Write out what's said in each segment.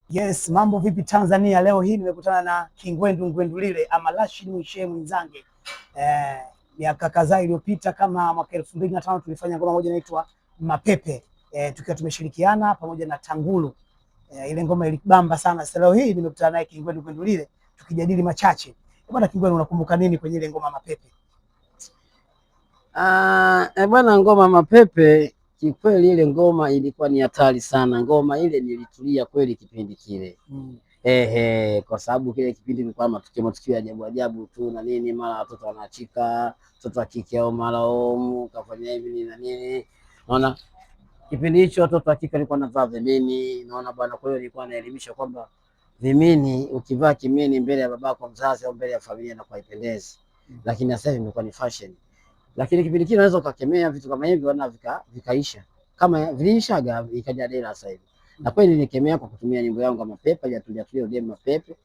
Yes, mambo vipi Tanzania? Leo hii nimekutana na Kingwendu Ngwendulile ama Rashid Mwishe Mwinzange. Miaka kadhaa iliyopita kama mwaka 2005 tulifanya ngoma moja inaitwa Mapepe. Tukiwa tumeshirikiana pamoja na Tangulu. Ile ngoma ilibamba sana. Sasa leo hii nimekutana naye Kingwendu Ngwendulile tukijadili machache. Bwana Kingwendu, unakumbuka nini kwenye ile ngoma Mapepe? Bwana, ngoma Mapepe kikweli ile ngoma ilikuwa ni hatari sana. Ngoma ile nilitulia kweli kipindi kile. Kwa sababu kile kipindi kilikuwa matukio ya ajabu ajabu tu na nini, mara watoto wanachika, mtoto wa kike au mara kafanya hivi na nini. Unaona? Kipindi hicho watoto wa kike walikuwa wanavaa vimini, unaona bwana. Kwa hiyo nilikuwa naelimisha kwamba vimini, ukivaa kimini mbele ya babako mzazi au mbele ya familia na haipendezi. Lakini sasa hivi imekuwa ni fashion. Lakini kipindi kile unaweza ukakemea vitu kama hivi wana vikaisha. Kama vilishaga ikaja dela sasa hivi. Na kweli nilikemea kwa kutumia nyimbo yangu ya Mapepe, jatulia udem Mapepe.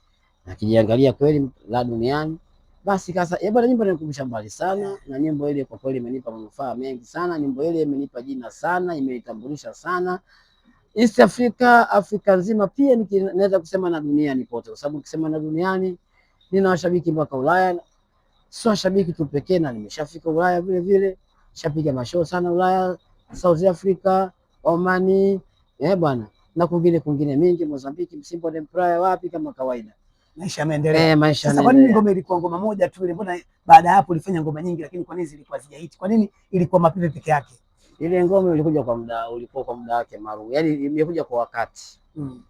Na kijiangalia kweli la duniani. Basi kasa bwana, nyimbo inanikumbusha mbali sana, na nyimbo ile kwa kweli imenipa manufaa mengi sana. Nyimbo ile imenipa jina sana, imenitambulisha sana East Africa, Afrika nzima, pia naweza kusema na duniani pote, kwa sababu nikisema na duniani nina washabiki mpaka Ulaya. Sio washabiki tu pekee, na nimeshafika Ulaya vile vile, nishapiga mashow sana Ulaya, South Africa, Omani, bwana, na kwingine mingi, Mozambique, Msimbo de Praia, wapi kama kawaida. Maisha yameendelea. Sasa kwa nini ngoma ilikuwa ngoma moja tu ile? Mbona baada ya hapo ulifanya ngoma nyingi, lakini kwa nini zilikuwa hazijahiti? Kwa nini ilikuwa Mapepe peke yake? Ile ngoma ilikuja kwa muda, kwa muda wake maalum. Yaani imekuja kwa wakati.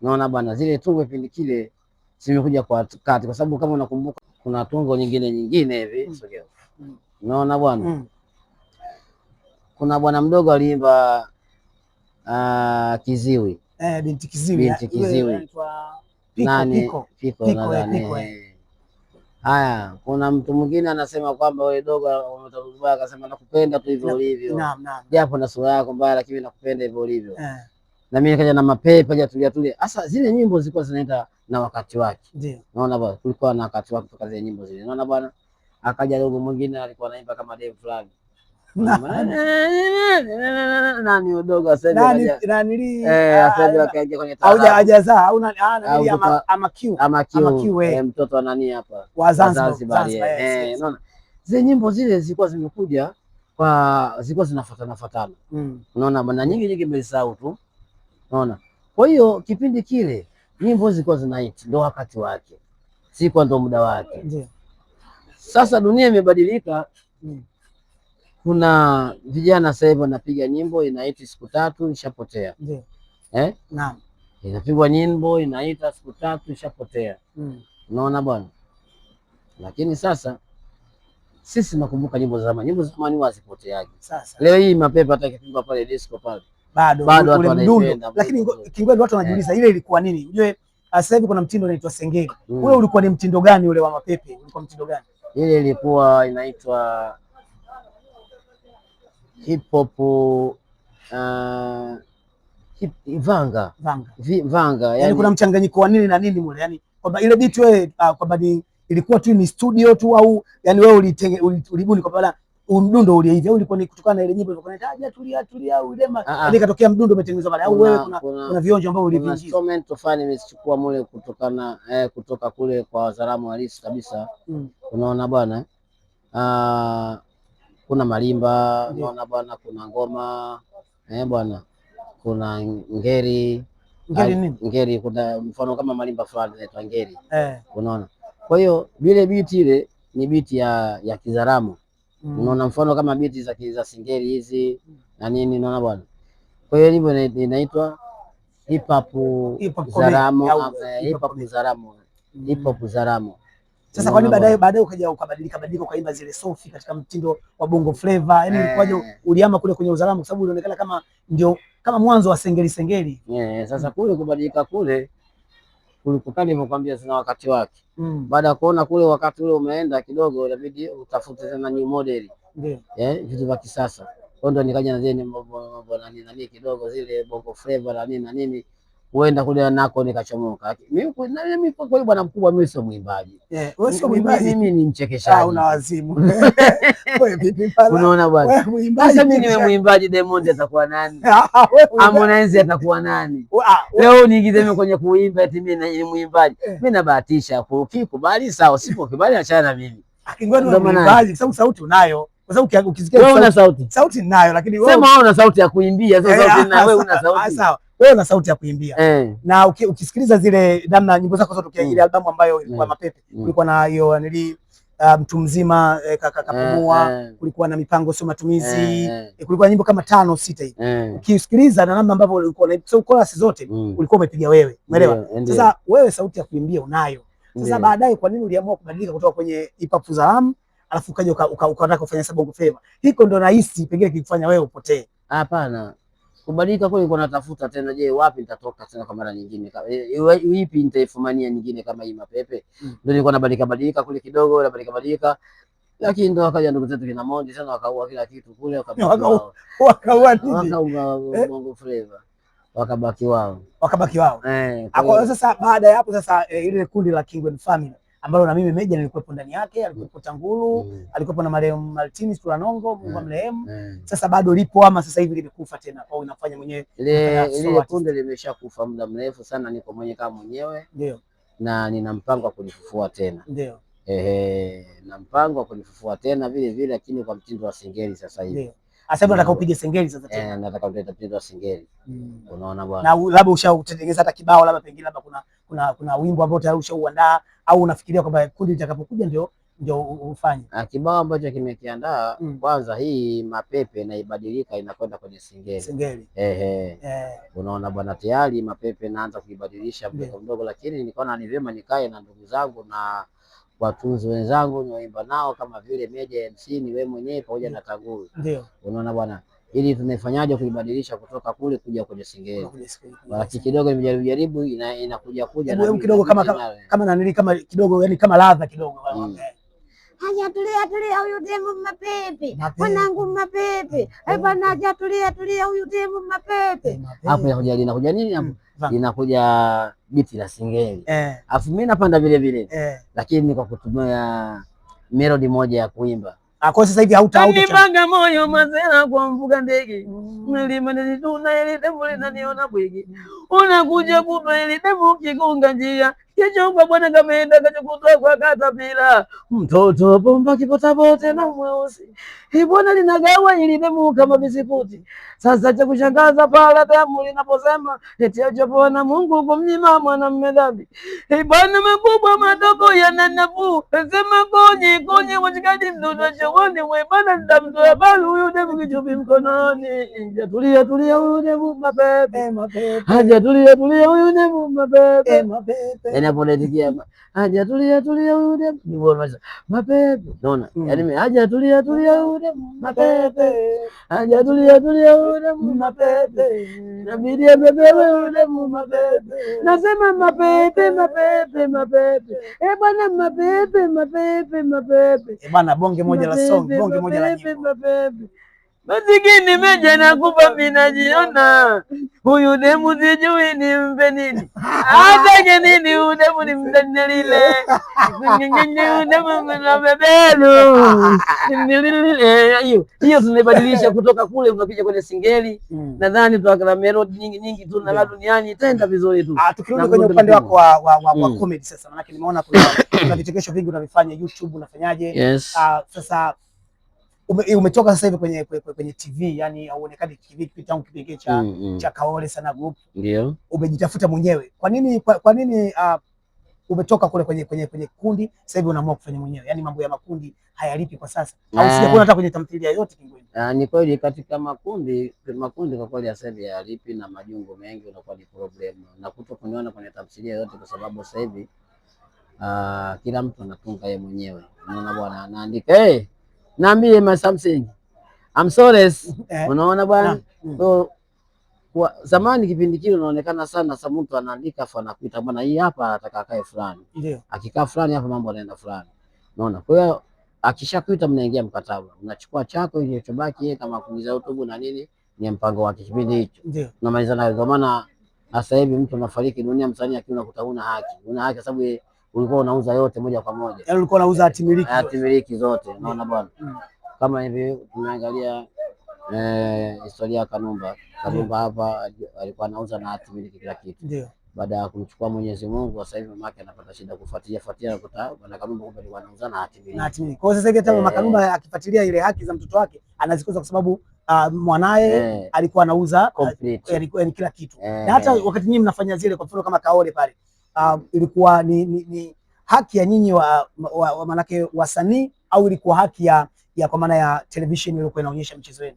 Unaona bwana, zile tungo kipindi kile zimekuja kwa wakati, kwa sababu kama unakumbuka kuna tungo nyingine hivi sogea. Unaona bwana? Kuna bwana mdogo aliimba Kiziwi. Binti Kiziwi. Anaitwa Piko nadhani. Haya, kuna mtu mwingine anasema kwamba wewe dogo umetabubaya, akasema nakupenda tu hivyo ulivyo. Naam. Japo na sura yako mbaya, lakini nakupenda hivyo ulivyo. Na mimi nikaja na Mapepe, tulia. Sasa zile nyimbo zilikuwa zinaenda na wakati wake. Ndio. Unaona bwana, kulikuwa na wakati wake kwa zile nyimbo zile. Unaona bwana, akaja dogo mwingine alikuwa anaimba kama Dave fulani. Nani udogo asende akaingia kwenye hajaza au nani Amakiu mtoto wa nani hapa wa Zanzibar. Unaona zile nyimbo zile zilikuwa zimekuja zilikuwa zinafuatana. Unaona bwana, nyingi mlisahau tu. Unaona, kwa hiyo kipindi kile nyimbo zilikuwa zinaiti, ndio wakati wake, sikuwa ndio muda wake. Ndio sasa dunia imebadilika. Kuna vijana sasa hivi wanapiga nyimbo inaitwa siku tatu ishapotea. Ndio. Naam. Inapigwa nyimbo inaita siku tatu ishapotea. Unaona bwana? Lakini sasa sisi nakumbuka nyimbo za zamani. Nyimbo za zamani wazipoteaje. Sasa leo hii Mapepe hata ikipigwa pale disco pale bado watu wanaipenda. Lakini Kingwendu, watu wanajiuliza ile ilikuwa nini? Unajua sasa hivi kuna mtindo unaitwa Sengeli. Ule ulikuwa ni mtindo gani ule wa Mapepe? Ulikuwa mtindo gani? Ile ilikuwa inaitwa hip hop, vanga. Yani kuna mchanganyiko wa nini na nini mule? Yani kwamba ile beat wewe kwamba ilikuwa tu ni studio tu, au yani wewe ulibuni kwamba mdundo ule hivi, au ilikuwa ni kutokana na ile nyimbo ilikuwa inaitwa tulia au ile yani katokea mdundo umetengenezwa pale, au wewe kuna vionjo ambavyo ulivinjia? Instrument fulani nimechukua mule kutoka kule kwa wazalamu halisi kabisa. Unaona bwana, kuna marimba, unaona bwana, kuna ngoma bwana, kuna ngeri. Ngeri kuna mfano kama marimba fulani inaitwa ngeri. Unaona, kwa hiyo vile biti ile ni biti ya Kizaramo. Unaona, mfano kama biti za Singeli hizi na nini, unaona bwana. Kwa hiyo hivyo inaitwa hip hop Zaramo, hip hop Zaramo. Sasa kwa nini baadaye ukaja ukabadilika ukaimba zile sofi katika mtindo wa Bongo Flava? Yaani ilikuwaje uliama kule kwenye Uzaramo, kwa sababu ulionekana kama mwanzo wa Sengeli. Sasa kule kubadilika kule kulikokani nimekwambia zina wakati wake. Baada ya kuona kule wakati ule umeenda kidogo, inabidi utafute tena new model. Ndio. Vitu vya kisasa. Kwa ndo nikaja na zile mambo nani kidogo zile Bongo Flava na nini. huenda kule nako nikachomoka. Mimi kwa kweli bwana mkubwa, mimi sio mwimbaji. Wewe sio mwimbaji? Mimi ni mchekeshaji. Una wazimu. Wewe vipi pala? Unaona bwana. Sasa mimi niwe mwimbaji, Diamond atakuwa nani? Harmonize atakuwa nani? Leo niingize mimi kwenye kuimba eti mimi ni mwimbaji. Mimi nabahatisha, ukikubali sawa, usipokubali achana na mimi. Kingwendu ni mwimbaji kwa sababu sauti unayo. Kwa sababu ukisikia wewe una sauti. Sauti ninayo, lakini wewe sema wewe una sauti ya kuimbia, sio sauti na wewe una sauti. Sawa. Wewe una sauti ya kuimbia. Na ukisikiliza zile namna nyimbo zako zote, ile albamu ambayo ilikuwa Mapepe, kulikuwa na hiyo nili mtu mzima kapumua, kulikuwa na mipango sio matumizi, kulikuwa nyimbo kama 5 6 hivi. Ukisikiliza na namna ambavyo ulikuwa na chorus zote ulikuwa umepiga wewe, umeelewa? Sasa wewe sauti ya kuimbia unayo. Sasa baadaye kwa nini uliamua kubadilika kutoka kwenye hip hop Zalamu alafu ukaja ukataka kufanya Bongo Flava? Hiko ndo nahisi pengine kikufanya wewe upotee. Hapana. Kubadilika kwa nilikuwa natafuta tena, je, wapi nitatoka tena kwa mara nyingine? Ipi nitaifumania nyingine kama hii Mapepe? Ndio nilikuwa nabadilika kule kidogo, nabadilika. Lakini ndo wakaja ndugu zetu kina Mondi sana, wakaua kila kitu kule, wakaua nini? Wakaua Bongo Flava. Wakabaki wao. Kwa sasa baada ya hapo sasa ile kundi la Kingwen Family ambalo na mimi Meja nilikuwepo ndani yake, alikuwepo Tangulu, alikuwepo na marehemu Martini Tulanongo, Mungu amrehemu. Sasa bado lipo ama sasa hivi limekufa tena au unafanya mwenyewe? Ile kundi limeshakufa muda mrefu sana, niko mwenyewe kama mwenyewe. Ndio. Na nina mpango wa kulifufua tena. Ndio. Na mpango wa kulifufua tena vile vile, lakini kwa mtindo wa singeli sasa hivi. Ndio. Sasa nataka upige singeli sasa tena. Nataka kuleta mtindo wa singeli. Unaona bwana. Na labda ushautengeneza hata kibao, labda pengine labda kuna wimbo ambao tayari ushauandaa au unafikiria kwamba kundi litakapokuja ndio ufanye? Kibao ambacho kimekiandaa kwanza, hii Mapepe na ibadilika inakwenda kwenye singeli. Unaona bwana, tayari Mapepe naanza kuibadilisha mdogo mdogo, lakini nikaona ni vyema nikae na ndugu zangu na watunzi wenzangu niwaimba nao kama vile Meja MC, ni wewe mwenyewe pamoja na Tangulu. Ndio. Unaona bwana, ili tumefanyaje kuibadilisha kutoka kule kuja kwenye singeli. Basi kidogo nimejaribu inakuja na kidogo kama nanili kama kidogo, yani kama ladha kidogo. Haja tulia huyu demu Mapepe. Mwanangu Mapepe. Bwana haja tulia huyu demu Mapepe. Hapo inakuja nini hapo? Inakuja biti la singeli. Alafu mimi napanda vile vile. Lakini kwa kutumia melody moja ya kuimba. Kwa sasa hivi nipanga moyo mazera kwa mvuga ndege. Mlima nilituna ile demu linaniona bwege. Unakuja kutwa ile demu kigonga njia. Kesho kwa bwana kameenda kachokutoa kwa katapila. Mtoto bomba kipota bote na mweusi. Bwana linagawa ili demu kama bisikuti. Sasa cha kushangaza pala damu linaposema eti ajapo na Mungu kumnyima mwanamume dhambi. Bwana makubwa madogo yananabu. Sema konye wachikadi mtoto chawoni mwe bwana ndamtoa balu huyu demu kichupi mkononi. Tulia huyu demu Mapepe. Haja tulia huyu demu Mapepe. Napolitikia haja tulia huyu demu ni bora Mapepe. Unaona? Yaani haja tulia huyu demu Mapepe. Haja tulia huyu demu Mapepe. Nabidi Mapepe huyu demu Mapepe. Nasema Mapepe. Bwana Mapepe. Bwana bonge moja la song, bonge moja la nyimbo. Masikini Meja nakupa mimi najiona. Huyu demu sijui nimpe nini. Atake nini huyu demu nimtania lile. Huyu demu mnabebelu. Hiyo tunabadilisha kutoka kule unakuja kwenye singeli. Nadhani tutaweka melody nyingi tu na duniani itaenda vizuri tu. Tukirudi kwenye upande wako wa comedy sasa, maana nimeona kuna vichekesho vingi unavifanya YouTube, unafanyaje? Sasa umetoka sasa hivi kwenye TV, yani hauonekani TV tangu kipindi cha Kaole Sana Group. Ndio. Umejitafuta mwenyewe. Kwa nini umetoka kule kwenye kundi sasa hivi unaamua kufanya mwenyewe? Yani mambo ya makundi hayalipi kwa sasa. Au sijakuona hata kwenye tamthilia yote Kingwen. Ni kweli katika makundi kwa kweli sasa hivi hayalipi na majungu mengi unakuwa ni problem. Na kuniona kwenye tamthilia yote kwa sababu sasa hivi kila mtu anatunga yeye mwenyewe. Unaona bwana, anaandika naambie ma something. I'm sorry. Unaona bwana? So kwa zamani kipindi kile unaonekana sana sasa mtu anaandika afa anakuita bwana, hii hapa anataka akae fulani. Ndio. Akikaa fulani hapa mambo yanaenda fulani. Unaona? Kwa hiyo akishakuita mnaingia mkataba. Unachukua chako ile chobaki kama kuingiza YouTube na nini ni mpango wa kipindi hicho. Ndio. Tunamaliza nayo kwa maana Sasa hivi mtu anafariki dunia, msanii akiwa unakuta una haki. Una haki kwa sababu ulikuwa unauza yote moja kwa moja. Yaani ulikuwa unauza hati miliki zote. Unaona bwana. Kama hivi tumeangalia historia ya Kanumba. Kanumba hapa alikuwa anauza na hati miliki kila kitu. Ndio. Baada ya kumchukua Mwenyezi Mungu, sasa hivi mama yake anapata shida kufuatilia kuta bwana Kanumba kumbe alikuwa anauza na hati miliki. Na hati miliki. Kwa hiyo sasa hivi hata mama Kanumba akifuatilia ile haki za mtoto wake anazikosa kwa sababu mwanae alikuwa anauza alikuwa ni kila kitu. Na hata wakati nyinyi mnafanya zile, kwa mfano kama Kaole pale, ilikuwa ni haki ya nyinyi wa manake wasanii, au ilikuwa haki ya kwa maana ya television ilikuwa inaonyesha mchezo wenu?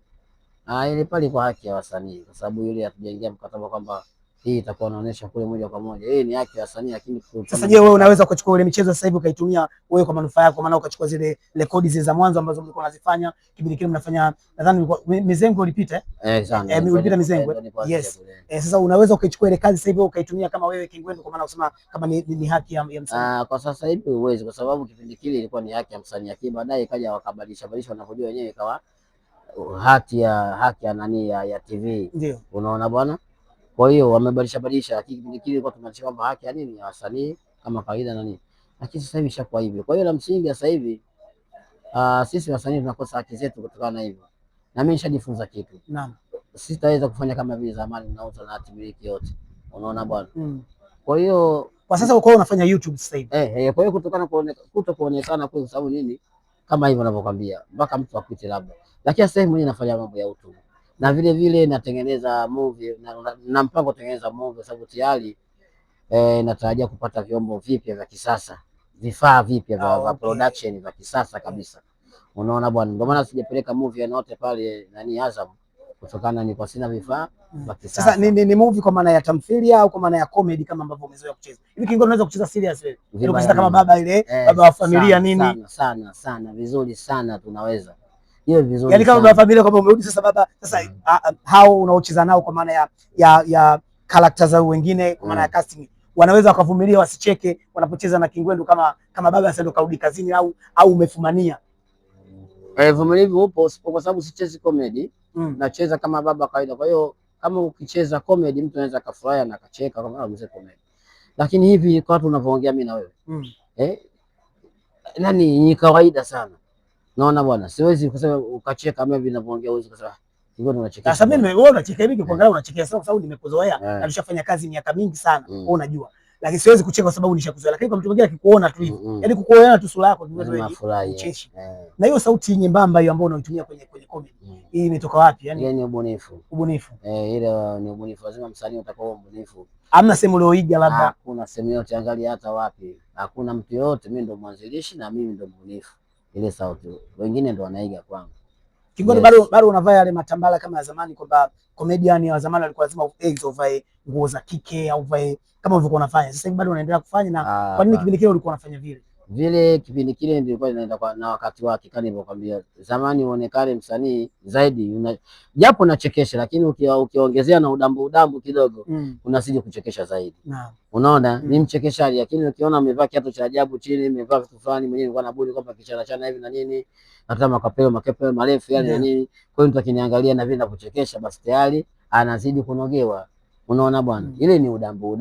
Ile pale kwa haki ya wasanii, kwa sababu yule hatujaingia mkataba kwamba hii itakuwa inaonyesha kule moja kwa moja. Hii ni haki ya wasanii, lakini sasa je, wewe unaweza kuchukua ile michezo sasa hivi ukaitumia wewe kwa manufaa yako? Maana ukachukua zile rekodi za mwanzo ambazo mlikuwa unazifanya kipindi kile mnafanya, nadhani Mizengo ulipita sana ulipita Mizengo. Yes. Sasa unaweza ukaichukua ile kazi sasa hivi ukaitumia kama wewe Kingwendu, kwa maana usema kama ni haki ya msanii. Kwa sasa hivi huwezi, kwa sababu kipindi kile ilikuwa ni haki ya msanii, lakini baadaye ikaja wakabadilisha wanapojua wenyewe ikawa haki ya nani ya TV. Ndio. Unaona bwana. Kwa hiyo wamebadilisha, lakini kipindi kile ilikuwa tunaacha kwamba haki ya nini ya wasanii kama kawaida na nini, lakini sasa hivi ishakuwa hivyo. Kwa hiyo la msingi sasa hivi sisi wasanii tunakosa haki zetu kutokana na hivyo, na mimi nishajifunza kitu. Naam. Sitaweza kufanya kama vile zamani ninauza na hati miliki yote. Unaona bwana. Kwa hiyo kwa sasa uko unafanya YouTube sasa hivi. Kwa hiyo kutokana kuonekana kwa sababu nini kama hivyo ninavyokuambia, mpaka mtu akuite labda, lakini sasa hivi mwenyewe nafanya mambo ya YouTube na vile vile natengeneza movie na mpango kutengeneza movie, sababu tayari natarajia kupata vyombo vipya vya kisasa, vifaa vipya vya production vya kisasa kabisa. Unaona bwana, ndio maana sijapeleka movie yote pale nani Azam, kutokana ni kwa sina vifaa vya kisasa. Sasa ni movie kwa maana ya tamthilia au kwa maana ya comedy kama ambavyo umezoea kucheza hivi? Kingwendu unaweza kucheza serious wewe, ili kucheza kama baba ile baba wa familia nini? Sana vizuri sana tunaweza hiyo vizuri. Yaani kama baba familia, kwamba umerudi sasa baba sasa, hao unaocheza nao kwa maana ya characters za wengine kwa maana ya casting, wanaweza wakavumilia wasicheke wanapocheza na Kingwendu kama baba sasa ndo karudi kazini au umefumania? Vumilivu upo, kwa sababu sichezi comedy, nacheza kama baba kawaida. Kwa hiyo kama ukicheza comedy mtu anaweza kafurahia na akacheka kama mzee comedy, lakini hivi kwa watu unavyoongea mimi na wewe nani ni kawaida sana. Naona bwana, siwezi kusema ukacheka kama hivi ninavyoongea, uwezi kusema Kingwendu unacheka. Sasa mimi wewe unacheka hivi kuangalia unacheka sawa, kwa sababu nimekuzoea na nishafanya kazi miaka mingi sana, wewe unajua, lakini siwezi kucheka kwa sababu nishakuzoea. Lakini kwa mtu mwingine akikuona tu hivi, yaani kukuona tu sura yako ucheshi, na hiyo sauti nyembamba hiyo ambayo unaitumia kwenye comedy, hii imetoka wapi? Yani ni ubunifu. Ile ni ubunifu, lazima msanii utakuwa mbunifu. Hamna sehemu ulioiga labda? Hakuna sehemu yote, angalia hata wapi, hakuna mtu yote. Mimi ndo mwanzilishi na mimi ndo mbunifu. Ile sauti wengine ndo wanaiga kwangu. Kingwendu bado unavaa yale matambala kama ya zamani, kwamba comedian wa zamani alikuwa lazima uvae nguo za kike au uvae kama ulivyokuwa unafanya. Sasa hivi bado unaendelea kufanya? Na kwa nini kipindi kile ulikuwa unafanya vile? Kipindi kile nilikuwa naenda na wakati wake, kama nilivyokuambia zamani, uonekane msanii zaidi, japo nachekesha, lakini ukiongezea na udambu kidogo unazidi kuchekesha zaidi. Unaona, ni mchekeshaji, lakini ukiona amevaa kiatu cha ajabu chini, amevaa vitu fulani, mwenyewe nilikuwa nabudi kwamba kichana hivi na nini, hata makapelo marefu yale na nini. Kwa hiyo mtu akiniangalia na vile nakuchekesha, basi tayari anazidi kunogewa. Unaona bwana, ile ni udambu.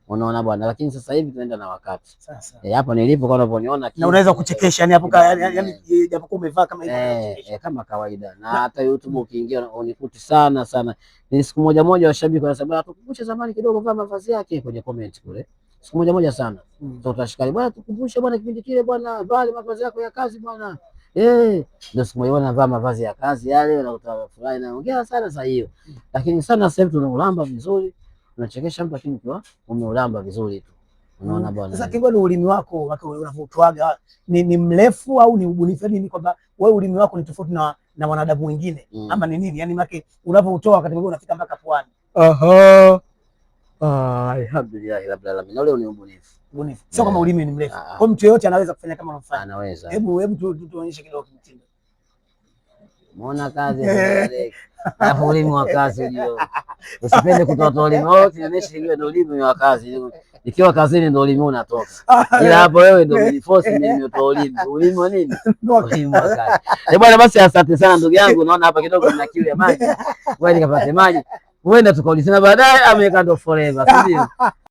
Unaona bwana, lakini sasa hivi tunaenda na wakati. Sasa hapo nilipo kwa unavyoniona, na unaweza kuchekesha yani hapo, yani japokuwa umevaa kama hivi kama kawaida. Na hata YouTube ukiingia unikuti sana. Ni siku moja washabiki wanasema tukumbushe zamani kidogo, vaa mavazi yake kwenye comment kule, siku moja sana. Tutashikali bwana, tukumbushe bwana kipindi kile bwana, vaa mavazi yako ya kazi bwana. Ndio siku moja navaa mavazi ya kazi yale, na utafurahi. Naongea sana sasa hiyo, lakini sana sasa hivi tunaulamba vizuri, tunachekesha mtu, lakini kwa umeulamba vizuri tu. Unaona bwana. Sasa Kingwendu, ulimi wako unavyotoaga ni mrefu au ni ubunifu? Yaani ni kwamba wewe ulimi wako ni tofauti na wanadamu wengine ama ni nini? Yaani make unavyotoa wakati mwingine unafika mpaka puani. Alhamdulillah rabbil alamin. Na ule ni ubunifu. Sio kama ulimi ni mrefu. Kwa mtu yeyote anaweza kufanya kama unafanya. Anaweza. Hebu tuonyeshe kidogo mtindo. Muona kazi alafu ulimi wa kazi ndio. Usipende kutoa ulimi wote, nionyeshe ile ndio ulimi wa kazi. Ikiwa kazini ndio ulimi unatoka. Ila hapo wewe ndio uniforce mimi nimetoa ulimi. Ulimi wa nini? Ulimi wa kazi. Bwana, basi asante sana ndugu yangu. Naona hapa kidogo nina kiu ya maji. Wewe nikapate maji. huenda tukaulizana baadaye, ameweka ndo forever, si ndio?